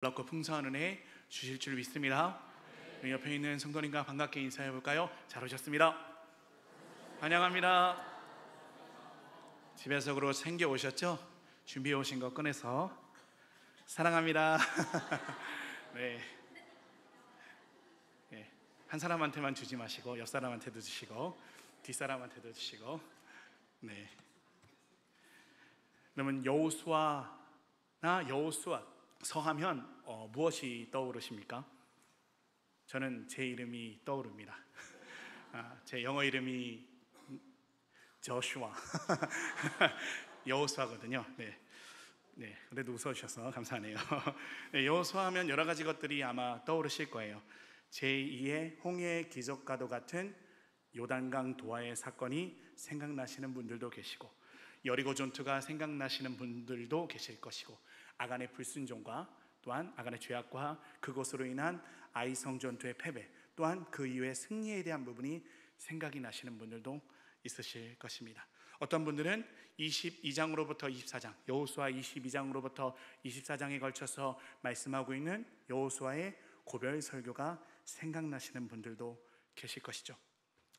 놀랍고 풍성한 은혜 주실 줄 믿습니다. 우리 옆에 있는 성도님과 반갑게 인사해 볼까요? 잘 오셨습니다. 환영합니다. 집에서 그로 챙겨 오셨죠? 준비해 오신 거 꺼내서 사랑합니다. 네. 네. 한 사람한테만 주지 마시고 옆 사람한테도 주시고 뒷 사람한테도 주시고. 네. 그러면 여호수아나 여호수아서 하면 무엇이 떠오르십니까? 저는 제 이름이 떠오릅니다. 제 영어 이름이 저슈아 여호수아거든요. 네, 그래도 웃어주셔서 감사하네요. 네, 여호수아하면 여러 가지 것들이 아마 떠오르실 거예요. 제2의 홍해 기적과도 같은 요단강 도하의 사건이 생각나시는 분들도 계시고, 여리고 전투가 생각나시는 분들도 계실 것이고, 아간의 불순종과 또한 아간의 죄악과 그것으로 인한 아이성 전투의 패배, 또한 그 이후의 승리에 대한 부분이 생각이 나시는 분들도 있으실 것입니다. 어떤 분들은 22장으로부터 24장, 여호수아 22장으로부터 24장에 걸쳐서 말씀하고 있는 여호수아의 고별 설교가 생각나시는 분들도 계실 것이죠.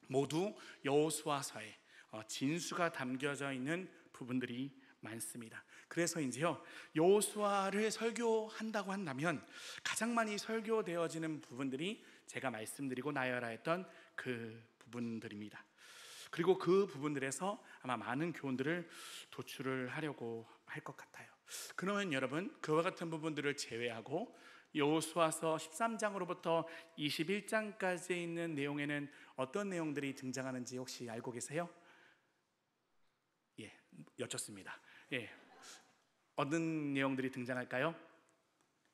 모두 여호수아서에 진수가 담겨져 있는 부분들이 많습니다. 그래서인지요, 여호수아를 설교한다고 한다면 가장 많이 설교되어지는 부분들이 제가 말씀드리고 나열하였던 그 부분들입니다. 그리고 그 부분들에서 아마 많은 교훈들을 도출을 하려고 할 것 같아요. 그러면 여러분, 그와 같은 부분들을 제외하고 여호수아서 13장으로부터 21장까지 있는 내용에는 어떤 내용들이 등장하는지 혹시 알고 계세요? 예, 여쭙습니다. 예, 어떤 내용들이 등장할까요?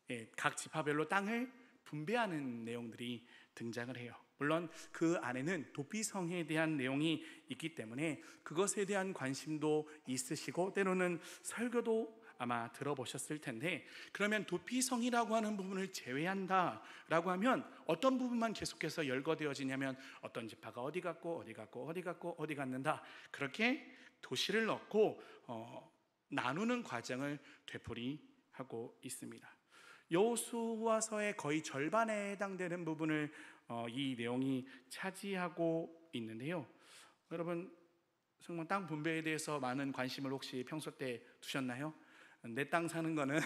예, 각 지파별로 땅을 분배하는 내용들이 등장을 해요. 물론 그 안에는 도피성에 대한 내용이 있기 때문에 그것에 대한 관심도 있으시고 때로는 설교도 아마 들어보셨을 텐데, 그러면 도피성이라고 하는 부분을 제외한다라고 하면 어떤 부분만 계속해서 열거되어지냐면 어떤 지파가 어디 갔고 어디 갔고 어디 갔고 어디 갔는다, 그렇게 도시를 넣고 나누는 과정을 되풀이하고 있습니다. 여호수아서의 거의 절반에 해당되는 부분을 이 내용이 차지하고 있는데요. 여러분, 정말 땅 분배에 대해서 많은 관심을 혹시 평소 때 두셨나요? 내 땅 사는 거는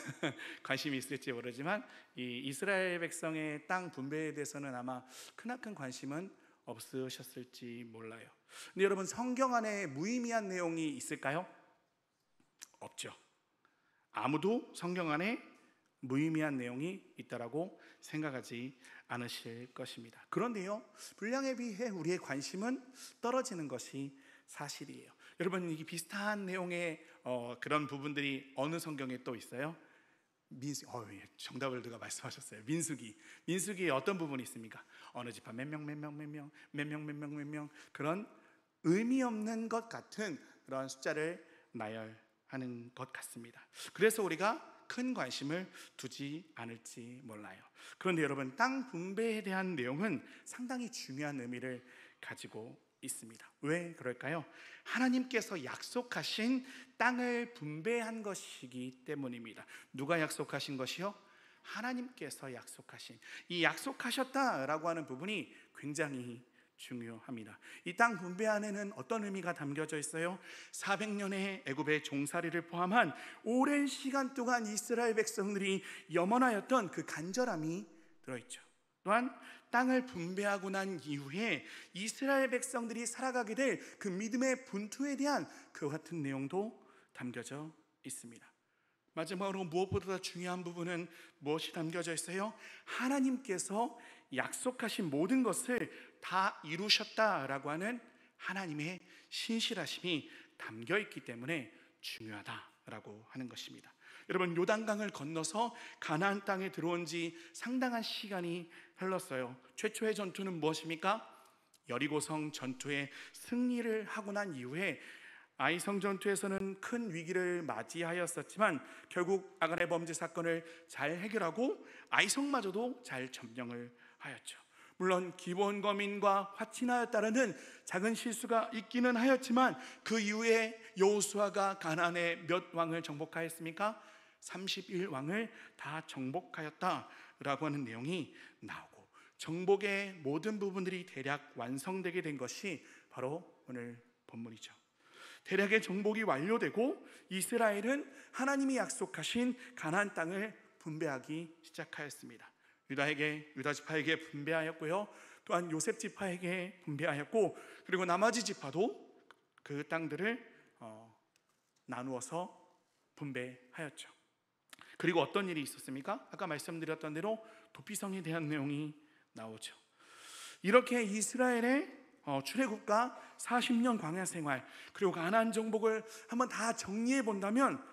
관심이 있을지 모르지만 이 이스라엘 백성의 땅 분배에 대해서는 아마 크나큰 관심은 없으셨을지 몰라요. 근데 여러분, 성경 안에 무의미한 내용이 있을까요? 없죠. 아무도 성경 안에 무의미한 내용이 있다라고 생각하지 않으실 것입니다. 그런데요, 분량에 비해 우리의 관심은 떨어지는 것이 사실이에요. 여러분, 이 비슷한 내용의 그런 부분들이 어느 성경에 또 있어요? 정답을 누가 말씀하셨어요. 민수기에 어떤 부분이 있습니까? 어느 지파 몇 명 그런 의미 없는 것 같은 그런 숫자를 나열하는 것 같습니다. 그래서 우리가 큰 관심을 두지 않을지 몰라요. 그런데 여러분, 땅 분배에 대한 내용은 상당히 중요한 의미를 가지고 있습니다. 왜 그럴까요? 하나님께서 약속하신 땅을 분배한 것이기 때문입니다. 누가 약속하신 것이요? 하나님께서 약속하신, 이 약속하셨다라고 하는 부분이 굉장히 중요합니다. 이 땅 분배 안에는 어떤 의미가 담겨져 있어요? 400년의 애굽의 종살이를 포함한 오랜 시간 동안 이스라엘 백성들이 염원하였던 그 간절함이 들어있죠. 또한 땅을 분배하고 난 이후에 이스라엘 백성들이 살아가게 될 그 믿음의 분투에 대한 그와 같은 내용도 담겨져 있습니다. 마지막으로 무엇보다 중요한 부분은 무엇이 담겨져 있어요? 하나님께서 약속하신 모든 것을 다 이루셨다라고 하는 하나님의 신실하심이 담겨 있기 때문에 중요하다라고 하는 것입니다. 여러분, 요단강을 건너서 가나안 땅에 들어온 지 상당한 시간이 흘렀어요. 최초의 전투는 무엇입니까? 여리고성 전투에 승리를 하고 난 이후에 아이성 전투에서는 큰 위기를 맞이하였었지만 결국 아간의 범죄 사건을 잘 해결하고 아이성마저도 잘 점령을 하였죠. 물론 기브온 거민과 화친하였다라는 작은 실수가 있기는 하였지만 그 이후에 여호수아가 가나안의 몇 왕을 정복하였습니까? 31왕을 다 정복하였다라고 하는 내용이 나오고, 정복의 모든 부분들이 대략 완성되게 된 것이 바로 오늘 본문이죠. 대략의 정복이 완료되고 이스라엘은 하나님이 약속하신 가나안 땅을 분배하기 시작하였습니다. 유다 지파에게 분배하였고요, 또한 요셉 지파에게 분배하였고, 그리고 나머지 지파도 그 땅들을 나누어서 분배하였죠. 그리고 어떤 일이 있었습니까? 아까 말씀드렸던 대로 도피성에 대한 내용이 나오죠. 이렇게 이스라엘의 출애굽과 40년 광야 생활, 그리고 가나안 정복을 한번 다 정리해 본다면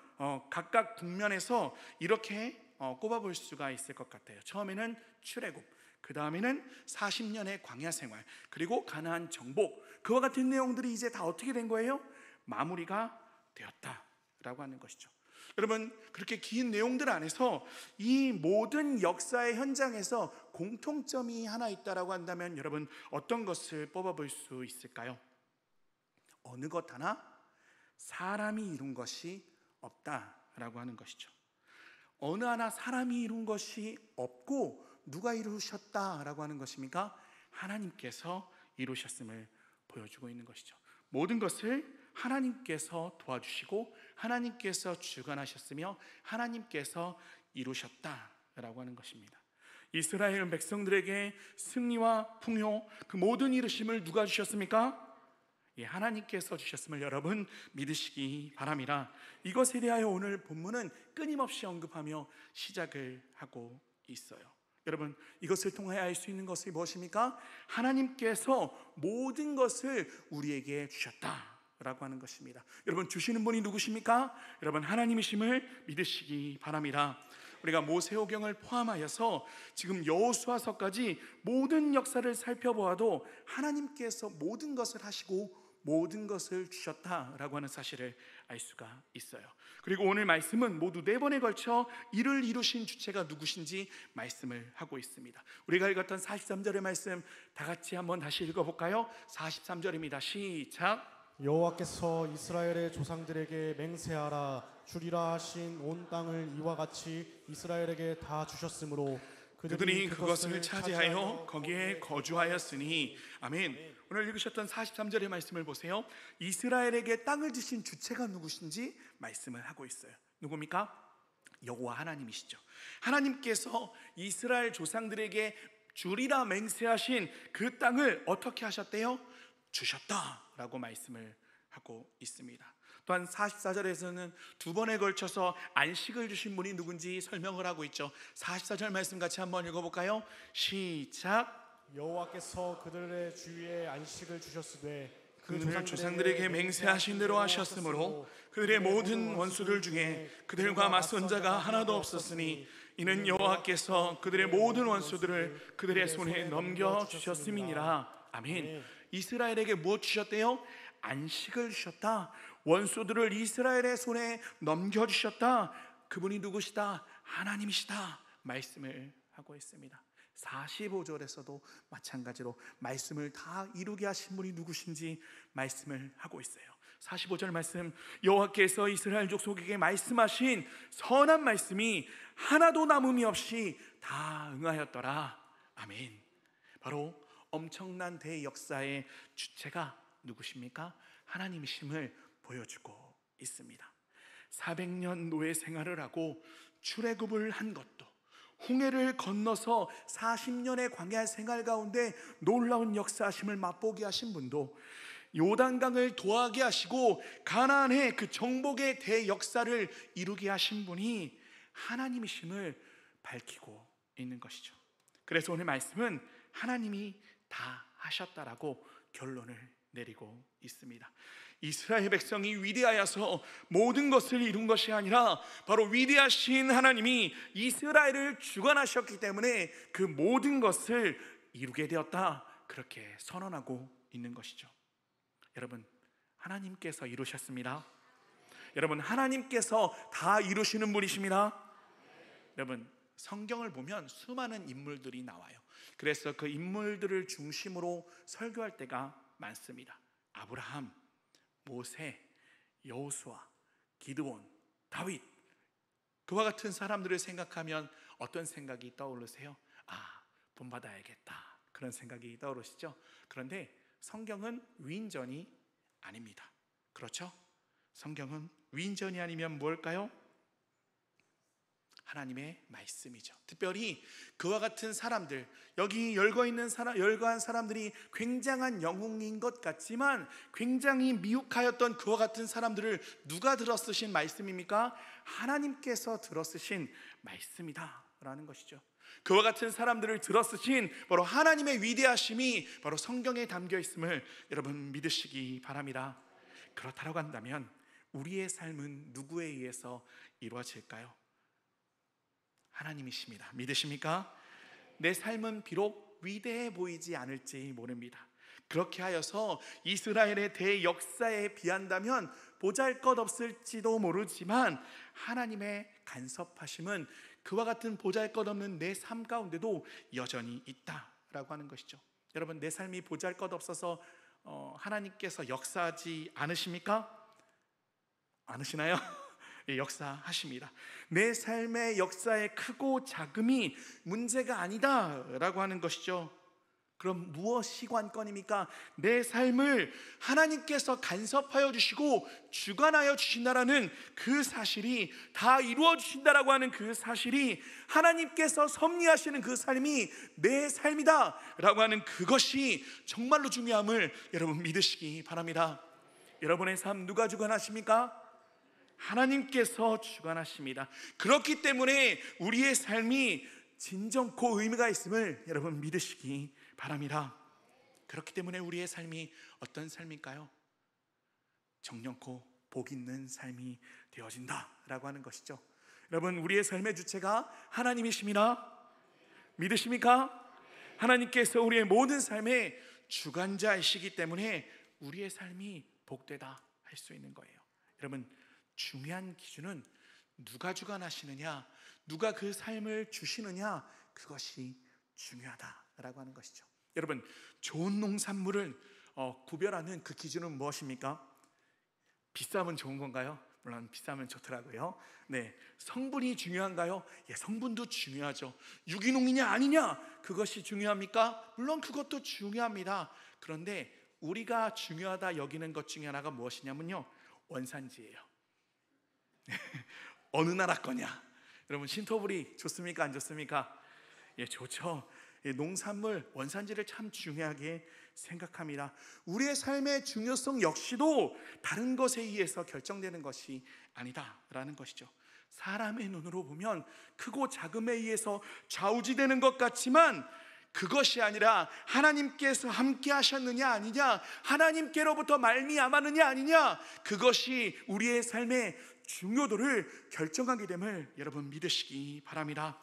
각각 국면에서 이렇게 꼽아볼 수가 있을 것 같아요. 처음에는 출애굽, 그 다음에는 40년의 광야 생활, 그리고 가나안 정복, 그와 같은 내용들이 이제 다 어떻게 된 거예요? 마무리가 되었다라고 하는 것이죠. 여러분, 그렇게 긴 내용들 안에서 이 모든 역사의 현장에서 공통점이 하나 있다라고 한다면 여러분, 어떤 것을 뽑아볼 수 있을까요? 어느 것 하나 사람이 이룬 것이 없다라고 하는 것이죠. 어느 하나 사람이 이룬 것이 없고 누가 이루셨다라고 하는 것입니까? 하나님께서 이루셨음을 보여주고 있는 것이죠. 모든 것을 하나님께서 도와주시고 하나님께서 주관하셨으며 하나님께서 이루셨다라고 하는 것입니다. 이스라엘 백성들에게 승리와 풍요, 그 모든 이루심을 누가 주셨습니까? 하나님께서 주셨음을 여러분 믿으시기 바랍니다. 이것에 대하여 오늘 본문은 끊임없이 언급하며 시작을 하고 있어요. 여러분, 이것을 통하여 알 수 있는 것이 무엇입니까? 하나님께서 모든 것을 우리에게 주셨다라고 하는 것입니다. 여러분, 주시는 분이 누구십니까? 여러분, 하나님이심을 믿으시기 바랍니다. 우리가 모세오경을 포함하여서 지금 여호수아서까지 모든 역사를 살펴보아도 하나님께서 모든 것을 하시고 모든 것을 주셨다라고 하는 사실을 알 수가 있어요. 그리고 오늘 말씀은 모두 4번에 걸쳐 이를 이루신 주체가 누구신지 말씀을 하고 있습니다. 우리가 읽었던 43절의 말씀 다 같이 한번 다시 읽어볼까요? 43절입니다. 시작. 여호와께서 이스라엘의 조상들에게 맹세하라 주리라 하신 온 땅을 이와 같이 이스라엘에게 다 주셨으므로 그들이 그것을 차지하여 거기에 거주하였으니. 아멘. 오늘 읽으셨던 43절의 말씀을 보세요. 이스라엘에게 땅을 주신 주체가 누구신지 말씀을 하고 있어요. 누굽니까? 여호와 하나님이시죠. 하나님께서 이스라엘 조상들에게 주리라 맹세하신 그 땅을 어떻게 하셨대요? 주셨다라고 말씀을 하고 있습니다. 또한 44절에서는 2번에 걸쳐서 안식을 주신 분이 누군지 설명을 하고 있죠. 44절 말씀 같이 한번 읽어볼까요? 시작. 여호와께서 그들의 주위에 안식을 주셨으되 그들 조상들에게 맹세하신 대로 하셨으므로 그들의 모든 원수들 중에 그들과 맞선 자가 하나도 없었으니 이는 여호와께서 그들의 모든 원수들을 그들의 손에 넘겨주셨음이니라. 아멘. 이스라엘에게 무엇 주셨대요? 안식을 주셨다. 원수들을 이스라엘의 손에 넘겨주셨다. 그분이 누구시다? 하나님이시다 말씀을 하고 있습니다. 45절에서도 마찬가지로 말씀을 다 이루게 하신 분이 누구신지 말씀을 하고 있어요. 45절 말씀, 여호와께서 이스라엘 족속에게 말씀하신 선한 말씀이 하나도 남음이 없이 다 응하였더라. 아멘. 바로 엄청난 대역사의 주체가 누구십니까? 하나님이심을 보여주고 있습니다. 400년 노예 생활을 하고 출애굽을 한 것도, 홍해를 건너서 40년의 광야 생활 가운데 놀라운 역사하심을 맛보게 하신 분도, 요단강을 도하게 하시고 가나안의 그 정복의 대역사를 이루게 하신 분이 하나님이심을 밝히고 있는 것이죠. 그래서 오늘 말씀은 하나님이 다 하셨다라고 결론을 내리고 있습니다. 이스라엘 백성이 위대하여서 모든 것을 이룬 것이 아니라 바로 위대하신 하나님이 이스라엘을 주관하셨기 때문에 그 모든 것을 이루게 되었다, 그렇게 선언하고 있는 것이죠. 여러분, 하나님께서 이루셨습니다. 여러분, 하나님께서 다 이루시는 분이십니다. 여러분, 성경을 보면 수많은 인물들이 나와요. 그래서 그 인물들을 중심으로 설교할 때가 많습니다. 아브라함, 모세, 여호수아, 기드온, 다윗, 그와 같은 사람들을 생각하면 어떤 생각이 떠오르세요? 본받아야겠다, 그런 생각이 떠오르시죠? 그런데 성경은 위인전이 아닙니다. 그렇죠? 성경은 위인전이 아니면 뭘까요? 하나님의 말씀이죠. 특별히 그와 같은 사람들, 여기 열거한 사람들이 굉장한 영웅인 것 같지만 굉장히 미혹하였던 그와 같은 사람들을 누가 들어 쓰신 말씀입니까? 하나님께서 들어 쓰신 말씀이다 라는 것이죠. 그와 같은 사람들을 들어 쓰신 바로 하나님의 위대하심이 바로 성경에 담겨 있음을 여러분 믿으시기 바랍니다. 그렇다고 한다면 우리의 삶은 누구에 의해서 이루어질까요? 하나님이십니다. 믿으십니까? 내 삶은 비록 위대해 보이지 않을지 모릅니다. 그렇게 하여서 이스라엘의 대역사에 비한다면 보잘것없을지도 모르지만 하나님의 간섭하심은 그와 같은 보잘것없는 내 삶 가운데도 여전히 있다라고 하는 것이죠. 여러분, 내 삶이 보잘것없어서 하나님께서 역사하지 않으십니까? 않으시나요? 역사하십니다. 내 삶의 역사의 크고 작음이 문제가 아니다라고 하는 것이죠. 그럼 무엇이 관건입니까? 내 삶을 하나님께서 간섭하여 주시고 주관하여 주신다라는 그 사실이, 다 이루어 주신다라고 하는 그 사실이, 하나님께서 섭리하시는 그 삶이 내 삶이다라고 하는 그것이 정말로 중요함을 여러분 믿으시기 바랍니다. 여러분의 삶 누가 주관하십니까? 하나님께서 주관하십니다. 그렇기 때문에 우리의 삶이 진정코 의미가 있음을 여러분 믿으시기 바랍니다. 그렇기 때문에 우리의 삶이 어떤 삶일까요? 정령코 복 있는 삶이 되어진다라고 하는 것이죠. 여러분, 우리의 삶의 주체가 하나님이십니다. 믿으십니까? 하나님께서 우리의 모든 삶의 주관자이시기 때문에 우리의 삶이 복되다 할 수 있는 거예요. 여러분, 중요한 기준은 누가 주관하시느냐, 누가 그 삶을 주시느냐, 그것이 중요하다라고 하는 것이죠. 여러분, 좋은 농산물을 구별하는 그 기준은 무엇입니까? 비싸면 좋은 건가요? 물론 비싸면 좋더라고요. 네, 성분이 중요한가요? 예, 성분도 중요하죠. 유기농이냐 아니냐, 그것이 중요합니까? 물론 그것도 중요합니다. 그런데 우리가 중요하다 여기는 것 중에 하나가 무엇이냐면요, 원산지예요. 어느 나라 거냐? 여러분, 신토불이 좋습니까? 안 좋습니까? 예, 좋죠. 농산물 원산지를 참 중요하게 생각합니다. 우리의 삶의 중요성 역시도 다른 것에 의해서 결정되는 것이 아니다라는 것이죠. 사람의 눈으로 보면 크고 작음에 의해서 좌우지되는 것 같지만 그것이 아니라 하나님께서 함께 하셨느냐 아니냐, 하나님께로부터 말미암았느냐 아니냐, 그것이 우리의 삶의 중요도를 결정하게 됨을 여러분 믿으시기 바랍니다.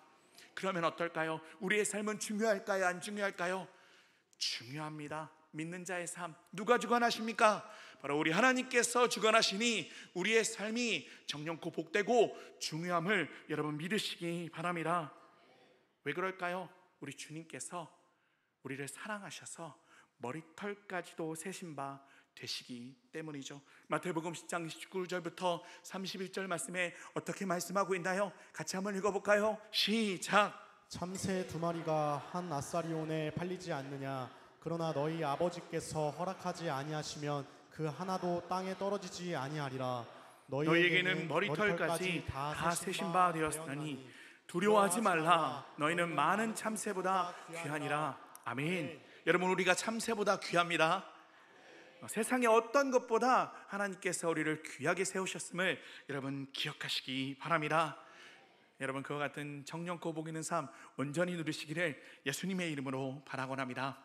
그러면 어떨까요? 우리의 삶은 중요할까요? 안 중요할까요? 중요합니다. 믿는 자의 삶 누가 주관하십니까? 바로 우리 하나님께서 주관하시니 우리의 삶이 정령코 복되고 중요함을 여러분 믿으시기 바랍니다. 왜 그럴까요? 우리 주님께서 우리를 사랑하셔서 머리털까지도 세신 바 되시기 때문이죠. 마태복음 10장 19절부터 31절 말씀에 어떻게 말씀하고 있나요? 같이 한번 읽어볼까요? 시작. 참새 2마리가 한 아사리온에 팔리지 않느냐? 그러나 너희 아버지께서 허락하지 아니하시면 그 하나도 땅에 떨어지지 아니하리라. 너희에게는 머리털까지 다 세신 바 되었으니 두려워하지 말라. 너희는 많은 참새보다 귀하니라. 아멘. 여러분, 우리가 참새보다 귀합니다. 세상의 어떤 것보다 하나님께서 우리를 귀하게 세우셨음을 여러분 기억하시기 바랍니다. 여러분, 그와 같은 정령코 복 있는 삶 온전히 누리시기를 예수님의 이름으로 바라곤합니다.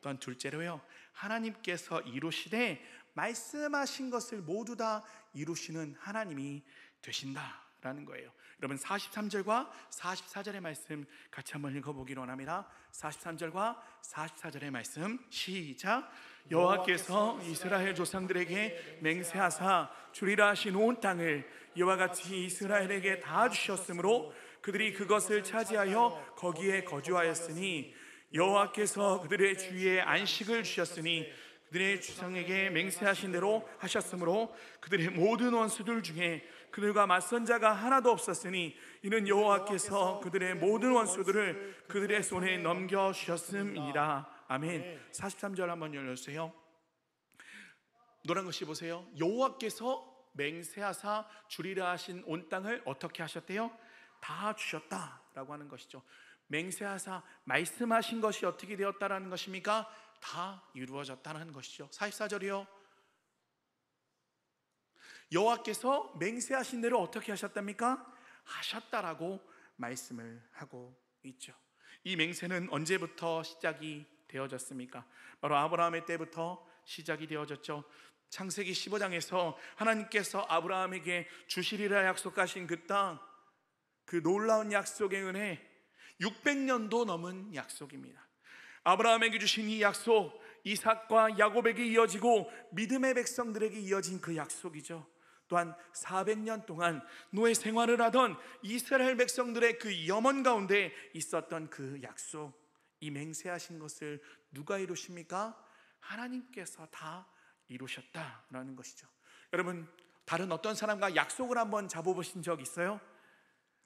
또한 둘째로요, 하나님께서 이루시되 말씀하신 것을 모두 다 이루시는 하나님이 되신다라는 거예요. 여러분, 43절과 44절의 말씀 같이 한번 읽어보기로 합니다. 43절과 44절의 말씀 시작. 여호와께서 이스라엘 조상들에게 맹세하사 주리라 하신 온 땅을 이와 같이 이스라엘에게 다 주셨으므로 그들이 그것을 차지하여 거기에 거주하였으니 여호와께서 그들의 주위에 안식을 주셨으니 그들의 주상에게 맹세하신 대로 하셨으므로 그들의 모든 원수들 중에 그들과 맞선 자가 하나도 없었으니 이는 여호와께서 그들의 모든 원수들을 그들의 손에 넘겨주셨음이라. 아멘. 43절 한번 열려주세요. 노란 글씨 보세요. 여호와께서 맹세하사 주리라 하신 온 땅을 어떻게 하셨대요? 다 주셨다라고 하는 것이죠. 맹세하사 말씀하신 것이 어떻게 되었다라는 것입니까? 다 이루어졌다는 것이죠. 44절이요. 여호와께서 맹세하신 대로 어떻게 하셨답니까? 하셨다라고 말씀을 하고 있죠. 이 맹세는 언제부터 시작이 되어졌습니까? 바로 아브라함의 때부터 시작이 되어졌죠. 창세기 15장에서 하나님께서 아브라함에게 주시리라 약속하신 그 땅, 그 놀라운 약속의 은혜, 600년도 넘은 약속입니다. 아브라함에게 주신 이 약속, 이삭과 야곱에게 이어지고 믿음의 백성들에게 이어진 그 약속이죠. 또한 400년 동안 노예 생활을 하던 이스라엘 백성들의 그 염원 가운데 있었던 그 약속, 이 맹세하신 것을 누가 이루십니까? 하나님께서 다 이루셨다라는 것이죠. 여러분, 다른 어떤 사람과 약속을 한번 잡아보신 적 있어요?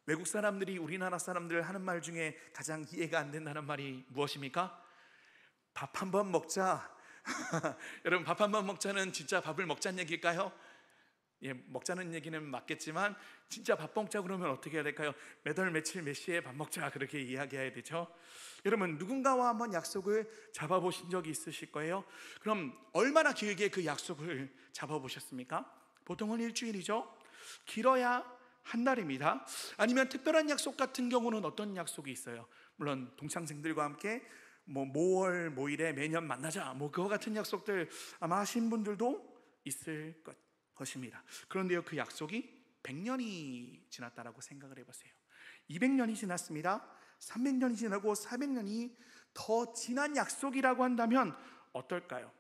외국 사람들이 우리나라 사람들 하는 말 중에 가장 이해가 안 된다는 말이 무엇입니까? 밥 한번 먹자. 여러분, 밥 한번 먹자는 진짜 밥을 먹자는 얘기일까요? 예, 먹자는 얘기는 맞겠지만 진짜 밥 먹자 그러면 어떻게 해야 될까요? 몇 월 며칠 몇 시에 밥 먹자 그렇게 이야기해야 되죠. 여러분, 누군가와 한번 약속을 잡아보신 적이 있으실 거예요. 그럼 얼마나 길게 그 약속을 잡아보셨습니까? 보통은 일주일이죠. 길어야 한 달입니다. 아니면 특별한 약속 같은 경우는 어떤 약속이 있어요? 물론 동창생들과 함께 모월 모일에 매년 만나자 그거 같은 약속들 아마 하신 분들도 있을 것입니다. 그런데요, 그 약속이 100년이 지났다라고 생각을 해보세요. 200년이 지났습니다. 300년이 지나고 400년이 더 지난 약속이라고 한다면 어떨까요?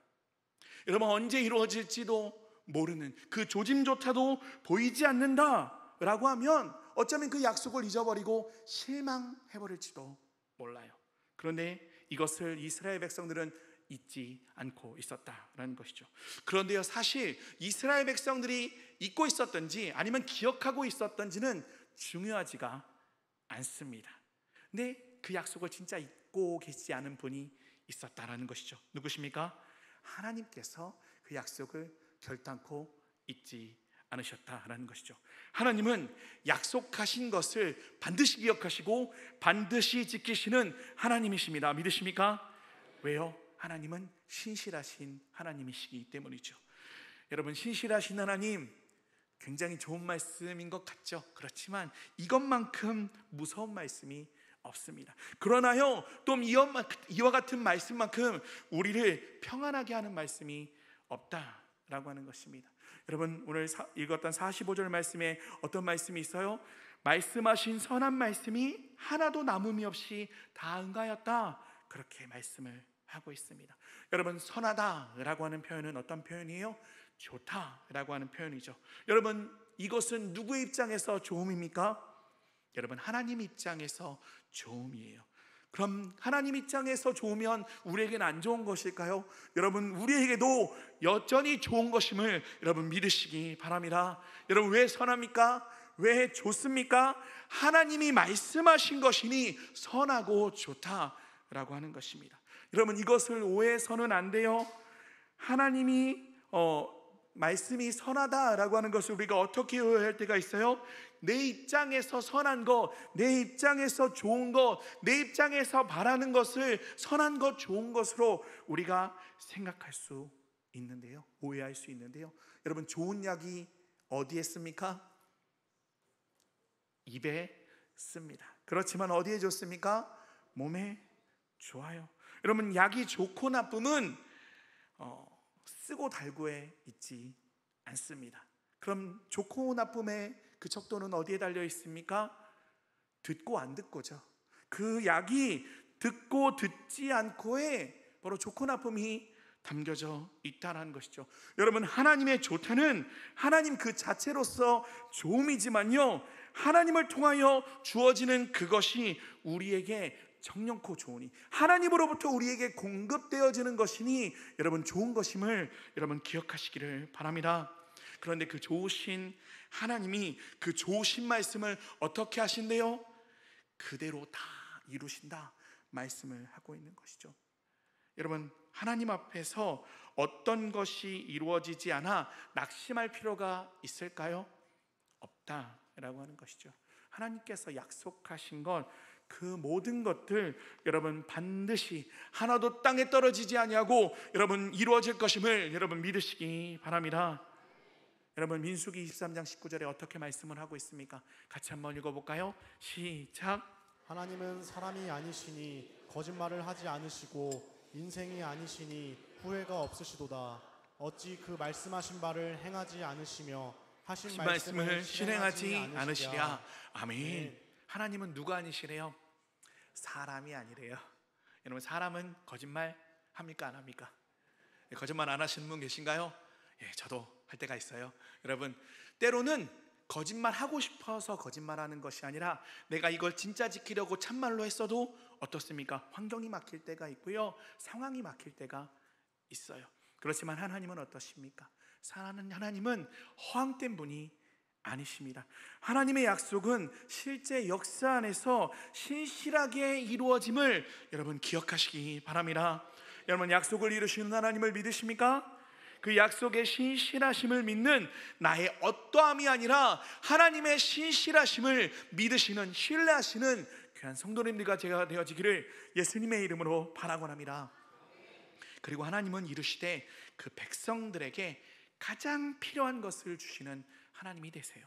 여러분, 언제 이루어질지도 모르는, 그 조짐조차도 보이지 않는다라고 하면 어쩌면 그 약속을 잊어버리고 실망해버릴지도 몰라요. 그런데 이것을 이스라엘 백성들은 잊지 않고 있었다라는 것이죠. 그런데요, 사실 이스라엘 백성들이 잊고 있었던지 아니면 기억하고 있었던지는 중요하지가 않습니다. 근데 그 약속을 진짜 잊고 계시지 않은 분이 있었다라는 것이죠. 누구십니까? 하나님께서 그 약속을 결단코 잊지 않으셨다라는 것이죠. 하나님은 약속하신 것을 반드시 기억하시고 반드시 지키시는 하나님이십니다. 믿으십니까? 왜요? 하나님은 신실하신 하나님이시기 때문이죠. 여러분, 신실하신 하나님, 굉장히 좋은 말씀인 것 같죠? 그렇지만 이것만큼 무서운 말씀이 없습니다. 그러나요, 또 이와 같은 말씀만큼 우리를 평안하게 하는 말씀이 없다라고 하는 것입니다. 여러분, 오늘 읽었던 45절 말씀에 어떤 말씀이 있어요? 말씀하신 선한 말씀이 하나도 남음이 없이 다 응하였다, 그렇게 말씀을 하고 있습니다. 여러분, 선하다라고 하는 표현은 어떤 표현이에요? 좋다라고 하는 표현이죠. 여러분, 이것은 누구의 입장에서 좋음입니까? 여러분, 하나님 입장에서 좋음이에요. 그럼 하나님 입장에서 좋으면 우리에게는 안 좋은 것일까요? 여러분, 우리에게도 여전히 좋은 것임을 여러분 믿으시기 바랍니다. 여러분, 왜 선합니까? 왜 좋습니까? 하나님이 말씀하신 것이니 선하고 좋다라고 하는 것입니다. 여러분, 이것을 오해해서는 안 돼요. 하나님이 말씀이 선하다라고 하는 것을 우리가 어떻게 오해할 때가 있어요? 내 입장에서 선한 것, 내 입장에서 좋은 것, 내 입장에서 바라는 것을 선한 것, 좋은 것으로 우리가 생각할 수 있는데요, 오해할 수 있는데요. 여러분, 좋은 약이 어디에 씁니까? 입에 씁니다. 그렇지만 어디에 좋습니까? 몸에 좋아요. 여러분, 약이 좋고 나쁨은 쓰고 달고에 있지 않습니다. 그럼 좋고 나쁨의 그 척도는 어디에 달려 있습니까? 듣고 안 듣고죠. 그 약이 듣고 듣지 않고에 바로 좋고 나쁨이 담겨져 있다는 것이죠. 여러분, 하나님의 좋다는 하나님 그 자체로서 좋음이지만요, 하나님을 통하여 주어지는 그것이 우리에게 정령코 좋으니, 하나님으로부터 우리에게 공급되어지는 것이니 여러분 좋은 것임을 여러분 기억하시기를 바랍니다. 그런데 그 좋으신 하나님이 그 좋으신 말씀을 어떻게 하신대요? 그대로 다 이루신다 말씀을 하고 있는 것이죠. 여러분, 하나님 앞에서 어떤 것이 이루어지지 않아 낙심할 필요가 있을까요? 없다라고 하는 것이죠. 하나님께서 약속하신 것, 그 모든 것들 여러분 반드시 하나도 땅에 떨어지지 아니하고 여러분 이루어질 것임을 여러분 믿으시기 바랍니다. 여러분, 민수기 23장 19절에 어떻게 말씀을 하고 있습니까? 같이 한번 읽어볼까요? 시작. 하나님은 사람이 아니시니 거짓말을 하지 않으시고 인생이 아니시니 후회가 없으시도다. 어찌 그 말씀하신 바를 행하지 않으시며 하신 말씀을 실행하지 않으시랴. 아멘. 네. 하나님은 누가 아니시래요? 사람이 아니래요. 여러분, 사람은 거짓말 합니까 안 합니까? 거짓말 안 하시는 분 계신가요? 예, 저도 할 때가 있어요. 여러분, 때로는 거짓말 하고 싶어서 거짓말하는 것이 아니라 내가 이걸 진짜 지키려고 참말로 했어도 어떻습니까? 환경이 막힐 때가 있고요, 상황이 막힐 때가 있어요. 그렇지만 하나님은 어떠십니까? 사랑하는 하나님은 허황된 분이 아니십니다. 하나님의 약속은 실제 역사 안에서 신실하게 이루어짐을 여러분 기억하시기 바랍니다. 여러분, 약속을 이루시는 하나님을 믿으십니까? 그 약속의 신실하심을 믿는 나의 어떠함이 아니라 하나님의 신실하심을 믿으시는, 신뢰하시는 귀한 성도님들과 제가 되어지기를 예수님의 이름으로 바라곤 합니다. 그리고 하나님은 이루시되 그 백성들에게 가장 필요한 것을 주시는 하나님이 되세요.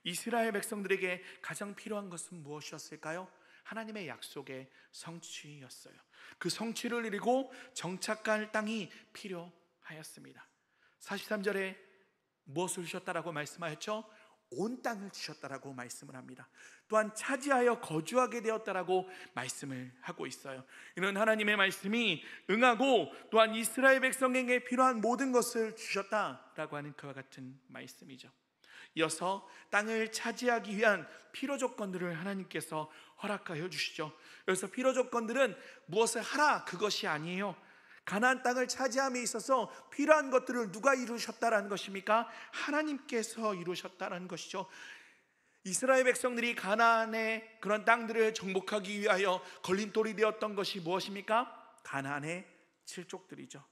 이스라엘 백성들에게 가장 필요한 것은 무엇이었을까요? 하나님의 약속의 성취였어요. 그 성취를 이루고 정착할 땅이 필요하였습니다. 43절에 무엇을 주셨다라고 말씀하였죠? 온 땅을 주셨다라고 말씀을 합니다. 또한 차지하여 거주하게 되었다라고 말씀을 하고 있어요. 이는 하나님의 말씀이 응하고 또한 이스라엘 백성에게 필요한 모든 것을 주셨다라고 하는 그와 같은 말씀이죠. 이어서 땅을 차지하기 위한 필요 조건들을 하나님께서 허락하여 주시죠. 그래서 필요 조건들은 무엇을 하라 그것이 아니에요. 가나안 땅을 차지함에 있어서 필요한 것들을 누가 이루셨다라는 것입니까? 하나님께서 이루셨다라는 것이죠. 이스라엘 백성들이 가나안의 그런 땅들을 정복하기 위하여 걸림돌이 되었던 것이 무엇입니까? 가나안의 칠족들이죠.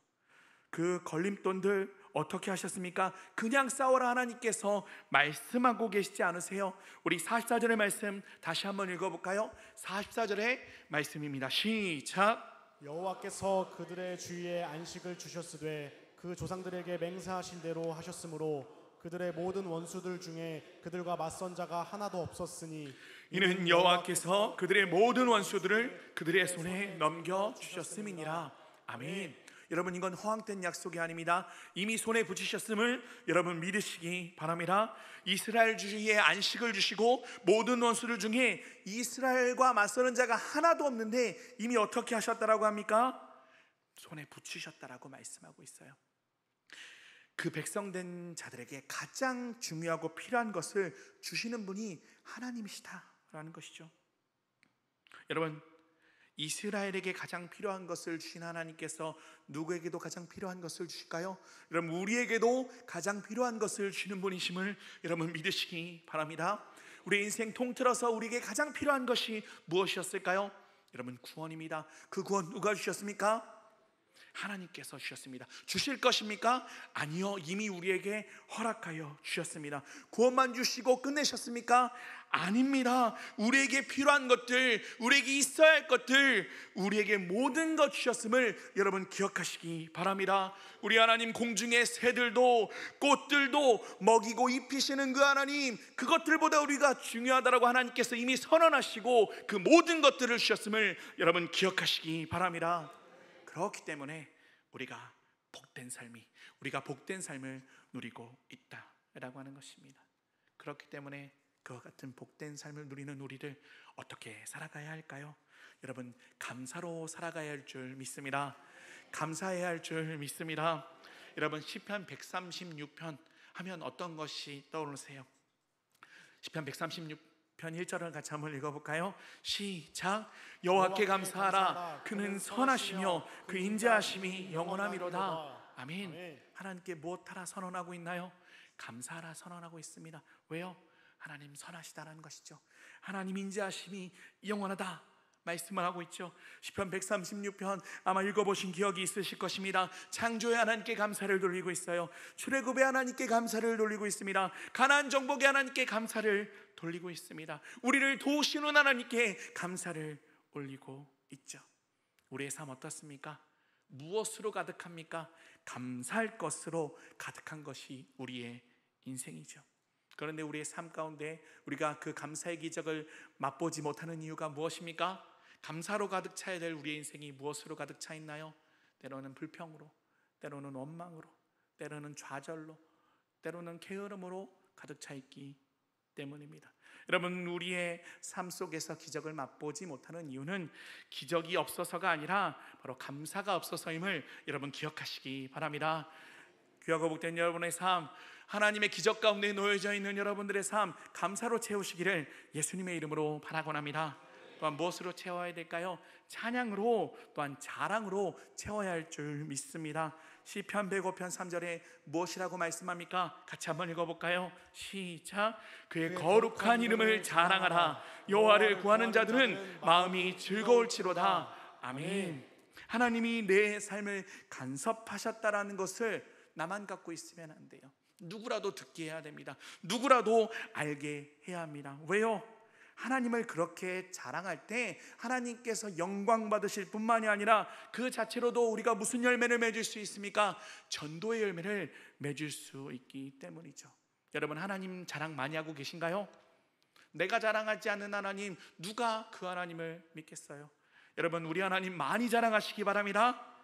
그 걸림돌들 어떻게 하셨습니까? 그냥 싸워라 하나님께서 말씀하고 계시지 않으세요? 우리 44절의 말씀 다시 한번 읽어볼까요? 44절의 말씀입니다. 시작. 여호와께서 그들의 주위에 안식을 주셨으되 그 조상들에게 맹세하신 대로 하셨으므로 그들의 모든 원수들 중에 그들과 맞선 자가 하나도 없었으니 이는 여호와께서 그들의 모든 원수들을 그들의 손에 넘겨주셨음이니라. 아멘. 여러분, 이건 허황된 약속이 아닙니다. 이미 손에 붙이셨음을 여러분 믿으시기 바랍니다. 이스라엘 주위에 안식을 주시고 모든 원수들 중에 이스라엘과 맞서는 자가 하나도 없는데 이미 어떻게 하셨다라고 합니까? 손에 붙이셨다라고 말씀하고 있어요. 그 백성된 자들에게 가장 중요하고 필요한 것을 주시는 분이 하나님이시다라는 것이죠. 여러분, 이스라엘에게 가장 필요한 것을 주신 하나님께서 누구에게도 가장 필요한 것을 주실까요? 여러분, 우리에게도 가장 필요한 것을 주시는 분이심을 여러분 믿으시기 바랍니다. 우리 인생 통틀어서 우리에게 가장 필요한 것이 무엇이었을까요? 여러분, 구원입니다. 그 구원 누가 주셨습니까? 하나님께서 주셨습니다. 주실 것입니까? 아니요, 이미 우리에게 허락하여 주셨습니다. 구원만 주시고 끝내셨습니까? 아닙니다. 우리에게 필요한 것들, 우리에게 있어야 할 것들, 우리에게 모든 것 주셨음을 여러분 기억하시기 바랍니다. 우리 하나님, 공중의 새들도 꽃들도 먹이고 입히시는 그 하나님, 그것들보다 우리가 중요하다라고 하나님께서 이미 선언하시고 그 모든 것들을 주셨음을 여러분 기억하시기 바랍니다. 그렇기 때문에 우리가 복된 삶을 누리고 있다라고 하는 것입니다. 그렇기 때문에 그와 같은 복된 삶을 누리는 우리들 어떻게 살아가야 할까요? 여러분, 감사로 살아가야 할 줄 믿습니다. 감사해야 할 줄 믿습니다. 여러분, 시편 136편 하면 어떤 것이 떠오르세요? 시편 136편 1절을 같이 한번 읽어볼까요? 시작. 여호와께 감사하라. 그는 선하시며 그 인자하심이 영원하미로다. 아멘. 하나님께 무엇하라 선언하고 있나요? 감사하라 선언하고 있습니다. 왜요? 하나님 선하시다라는 것이죠. 하나님 인자하심이 영원하다 말씀을 하고 있죠. 시편 136편 아마 읽어보신 기억이 있으실 것입니다. 창조의 하나님께 감사를 돌리고 있어요. 출애굽의 하나님께 감사를 돌리고 있습니다. 가나안 정복의 하나님께 감사를 돌리고 있습니다. 우리를 도우시는 하나님께 감사를 올리고 있죠. 우리의 삶 어떻습니까? 무엇으로 가득합니까? 감사할 것으로 가득한 것이 우리의 인생이죠. 그런데 우리의 삶 가운데 우리가 그 감사의 기적을 맛보지 못하는 이유가 무엇입니까? 감사로 가득 차야 될 우리의 인생이 무엇으로 가득 차 있나요? 때로는 불평으로, 때로는 원망으로, 때로는 좌절로, 때로는 게으름으로 가득 차 있기 때문입니다. 여러분, 우리의 삶 속에서 기적을 맛보지 못하는 이유는 기적이 없어서가 아니라 바로 감사가 없어서임을 여러분 기억하시기 바랍니다. 귀하고 복된 여러분의 삶, 하나님의 기적 가운데 놓여져 있는 여러분들의 삶 감사로 채우시기를 예수님의 이름으로 바라곤합니다. 또한 무엇으로 채워야 될까요? 찬양으로, 또한 자랑으로 채워야 할 줄 믿습니다. 시편 105편 3절에 무엇이라고 말씀합니까? 같이 한번 읽어볼까요? 시작. 그의 거룩한 이름을 자랑하라. 여호와를 구하는 자들은 마음이 즐거울지로다. 아멘. 하나님이 내 삶을 간섭하셨다라는 것을 나만 갖고 있으면 안 돼요. 누구라도 듣게 해야 됩니다. 누구라도 알게 해야 합니다. 왜요? 하나님을 그렇게 자랑할 때 하나님께서 영광 받으실 뿐만이 아니라 그 자체로도 우리가 무슨 열매를 맺을 수 있습니까? 전도의 열매를 맺을 수 있기 때문이죠. 여러분, 하나님 자랑 많이 하고 계신가요? 내가 자랑하지 않는 하나님, 누가 그 하나님을 믿겠어요? 여러분, 우리 하나님 많이 자랑하시기 바랍니다.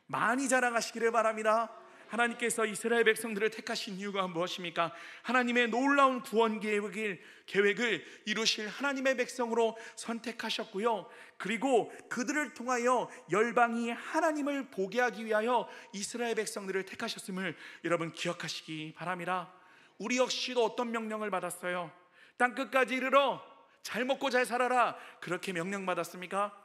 많이 자랑하시기를 바랍니다. 하나님께서 이스라엘 백성들을 택하신 이유가 무엇입니까? 하나님의 놀라운 구원 계획을 이루실 하나님의 백성으로 선택하셨고요, 그리고 그들을 통하여 열방이 하나님을 보게 하기 위하여 이스라엘 백성들을 택하셨음을 여러분 기억하시기 바랍니다. 우리 역시도 어떤 명령을 받았어요? 땅끝까지 이르러 잘 먹고 잘 살아라, 그렇게 명령받았습니까?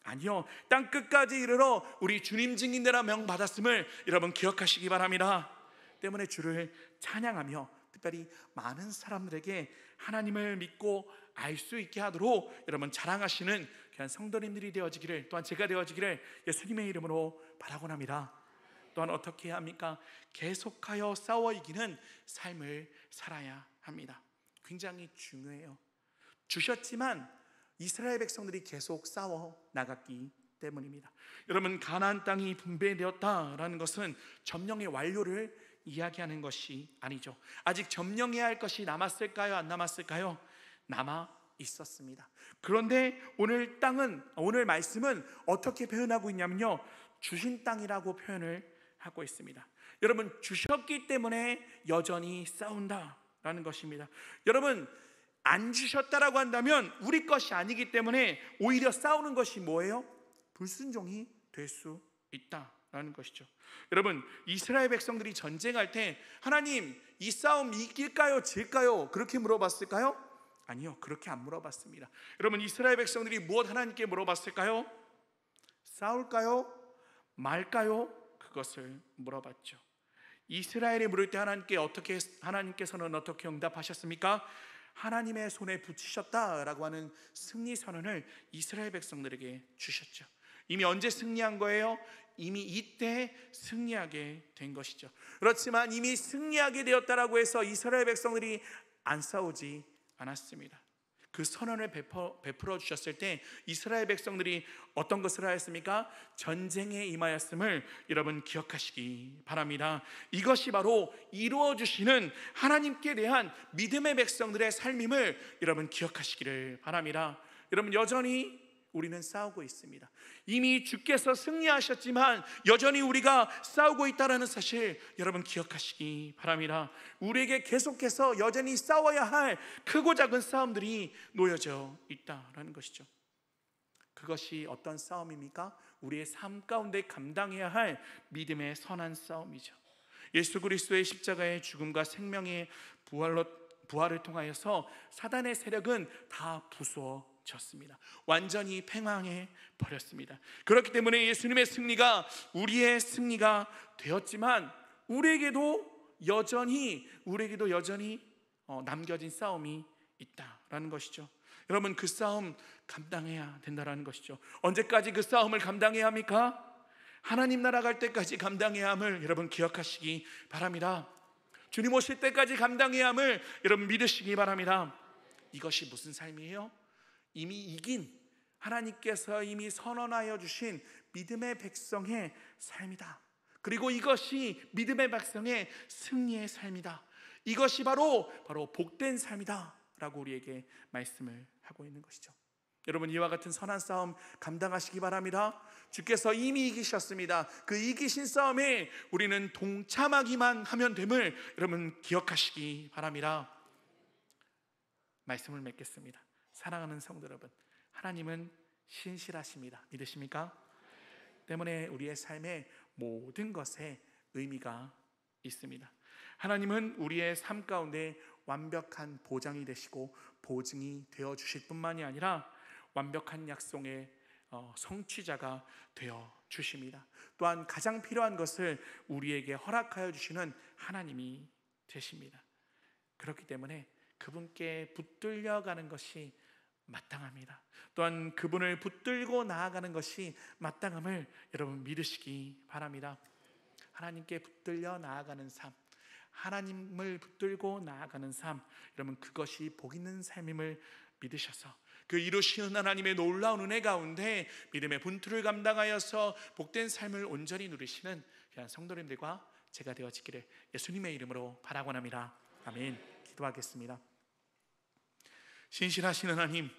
아니요, 땅끝까지 이르러 우리 주님 증인되라 명받았음을 여러분 기억하시기 바랍니다. 때문에 주를 찬양하며 특별히 많은 사람들에게 하나님을 믿고 알 수 있게 하도록 여러분 자랑하시는 그런 성도님들이 되어지기를, 또한 제가 되어지기를 예수님의 이름으로 바라곤합니다. 또한 어떻게 해야 합니까? 계속하여 싸워 이기는 삶을 살아야 합니다. 굉장히 중요해요. 주셨지만 이스라엘 백성들이 계속 싸워 나갔기 때문입니다. 여러분, 가나안 땅이 분배되었다라는 것은 점령의 완료를 이야기하는 것이 아니죠. 아직 점령해야 할 것이 남았을까요? 안 남았을까요? 남아 있었습니다. 그런데 오늘 말씀은 어떻게 표현하고 있냐면요, 주신 땅이라고 표현을 하고 있습니다. 여러분, 주셨기 때문에 여전히 싸운다라는 것입니다. 여러분, 안 주셨다라고 한다면 우리 것이 아니기 때문에 오히려 싸우는 것이 뭐예요? 불순종이 될 수 있다라는 것이죠. 여러분, 이스라엘 백성들이 전쟁할 때 하나님, 이 싸움 이길까요? 질까요? 그렇게 물어봤을까요? 아니요, 그렇게 안 물어봤습니다. 여러분, 이스라엘 백성들이 무엇 하나님께 물어봤을까요? 싸울까요? 말까요? 그것을 물어봤죠. 이스라엘이 물을 때 하나님께서는 어떻게 응답하셨습니까? 하나님의 손에 붙이셨다라고 하는 승리 선언을 이스라엘 백성들에게 주셨죠. 이미 언제 승리한 거예요? 이미 이때 승리하게 된 것이죠. 그렇지만 이미 승리하게 되었다라고 해서 이스라엘 백성들이 안 싸우지 않았습니다. 그 선언을 베풀어 주셨을 때 이스라엘 백성들이 어떤 것을 하였습니까? 전쟁에 임하였음을 여러분 기억하시기 바랍니다. 이것이 바로 이루어 주시는 하나님께 대한 믿음의 백성들의 삶임을 여러분 기억하시기를 바랍니다. 여러분, 여전히 우리는 싸우고 있습니다. 이미 주께서 승리하셨지만 여전히 우리가 싸우고 있다는 사실 여러분 기억하시기 바랍니다. 우리에게 계속해서 여전히 싸워야 할 크고 작은 싸움들이 놓여져 있다는 것이죠. 그것이 어떤 싸움입니까? 우리의 삶 가운데 감당해야 할 믿음의 선한 싸움이죠. 예수 그리스도의 십자가의 죽음과 생명의 부활을 통하여서 사단의 세력은 다 부수어졌습니다. 완전히 팽황해 버렸습니다. 그렇기 때문에 예수님의 승리가 우리의 승리가 되었지만 우리에게도 여전히 남겨진 싸움이 있다라는 것이죠. 여러분, 그 싸움 감당해야 된다라는 것이죠. 언제까지 그 싸움을 감당해야 합니까? 하나님 나라 갈 때까지 감당해야 함을 여러분 기억하시기 바랍니다. 주님 오실 때까지 감당해야 함을 여러분 믿으시기 바랍니다. 이것이 무슨 삶이에요? 이미 이긴, 하나님께서 이미 선언하여 주신 믿음의 백성의 삶이다. 그리고 이것이 믿음의 백성의 승리의 삶이다. 이것이 바로 복된 삶이다 라고 우리에게 말씀을 하고 있는 것이죠. 여러분, 이와 같은 선한 싸움 감당하시기 바랍니다. 주께서 이미 이기셨습니다. 그 이기신 싸움에 우리는 동참하기만 하면 됨을 여러분 기억하시기 바랍니다. 말씀을 맺겠습니다. 사랑하는 성도 여러분, 하나님은 신실하십니다. 믿으십니까? 때문에 우리의 삶의 모든 것에 의미가 있습니다. 하나님은 우리의 삶 가운데 완벽한 보장이 되시고 보증이 되어 주실 뿐만이 아니라 완벽한 약속의 성취자가 되어 주십니다. 또한 가장 필요한 것을 우리에게 허락하여 주시는 하나님이 되십니다. 그렇기 때문에 그분께 붙들려가는 것이 마땅합니다. 또한 그분을 붙들고 나아가는 것이 마땅함을 여러분 믿으시기 바랍니다. 하나님께 붙들려 나아가는 삶, 하나님을 붙들고 나아가는 삶, 여러분 그것이 복 있는 삶임을 믿으셔서 그 이루시는 하나님의 놀라운 은혜 가운데 믿음의 분투를 감당하여서 복된 삶을 온전히 누리시는 귀한 성도님들과 제가 되어지기를 예수님의 이름으로 바라곤합니다. 아멘. 기도하겠습니다. 신실하신 하나님,